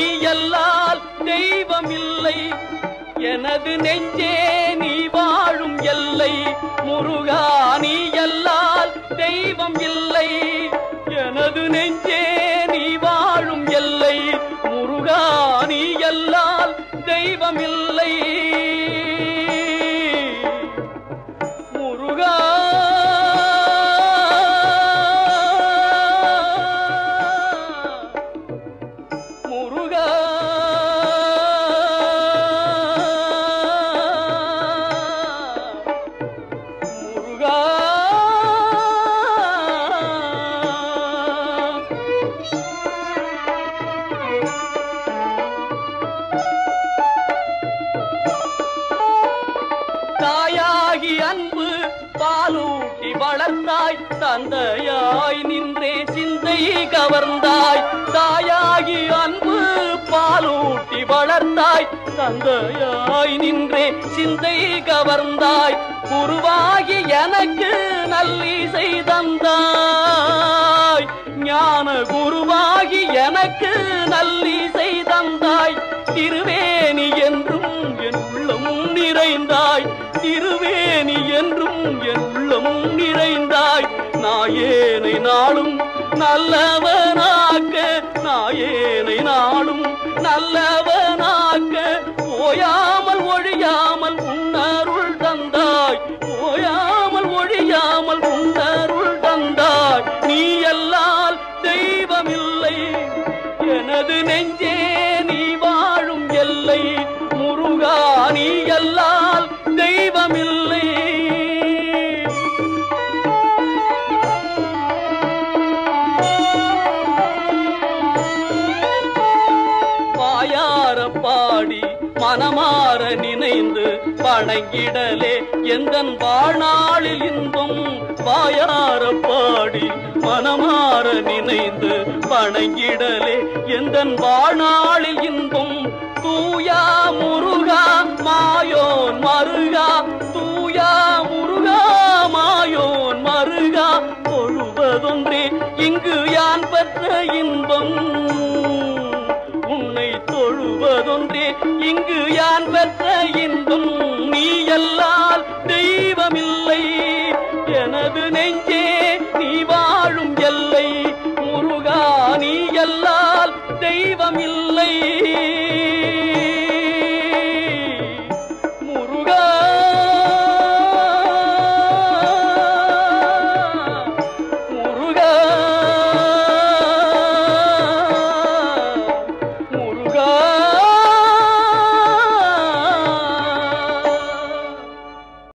நீ அல்லால் தெய்வம் இல்லை எனது நெஞ்சே நீ வாழும் எல்லை முருகா நீ அல்லால் தெய்வம் இல்லை எனது நெஞ்சே நீ வாழும் எல்லை முருகா நீ அல்லால் தெய்வம் இல்லை முருகா முருகா முருகா தாயாகி அன்பு பாலூட்டி வளர்ந்தாய் தந்தையாய் நின்றே சிந்தை கவர்ந்தாய் தாயாகி அன்பு பாலூட்டி வளர்ந்தாய் தந்தையாய் நின்றே சிந்தை கவர்ந்தாய் குருவாகி எனக்கு நல்லிசை தந்தாய் ஞான குருவாகி எனக்கு நல்லிசை தந்தாய் திருவேணி என்றும் என் உள்ளமும் நிறைந்தாய் திருவேணி என்றும் என் உள்ளமும் நிறைந்தாய் நாயேனை நாளும் நல்லவனாக்க நாயேனை நாளும் நல்லவனாக்க ஓயாமல் ஒழியாமல் உன்னருள் தந்தாய் ஓயாமல் ஒழியாமல் உன்னருள் தந்தாய் நீ அல்லால் தெய்வமில்லை எனது நெஞ்சே நீ வாழும் எல்லை முருகா நீ அல்லால் தெய்வமில்லை வாயார பாடி மனமாற நினைந்து வணங்கிடலே எந்தன் வாழ்நாளில் இன்பம் வாயார பாடி மனமாற நினைந்து வணங்கிடலே எந்தன் வாழ்நாளில் இன்பம் தூயா முருகா மாயோன் மருகா தூயா முருகா மாயோன் மருகா தொழுவதொன்றே இங்கு யான் பெற்ற இன்பம் உன்னை தொழுவதொன்றே இங்கு யான் பெற்ற இன்பம் நீ அல்லால் தெய்வமில்லை எனது நெஞ்சே நீ வாழும் எல்லை முருகா நீ அல்லால் தெய்வமில்லை முருகா முருகா முருகா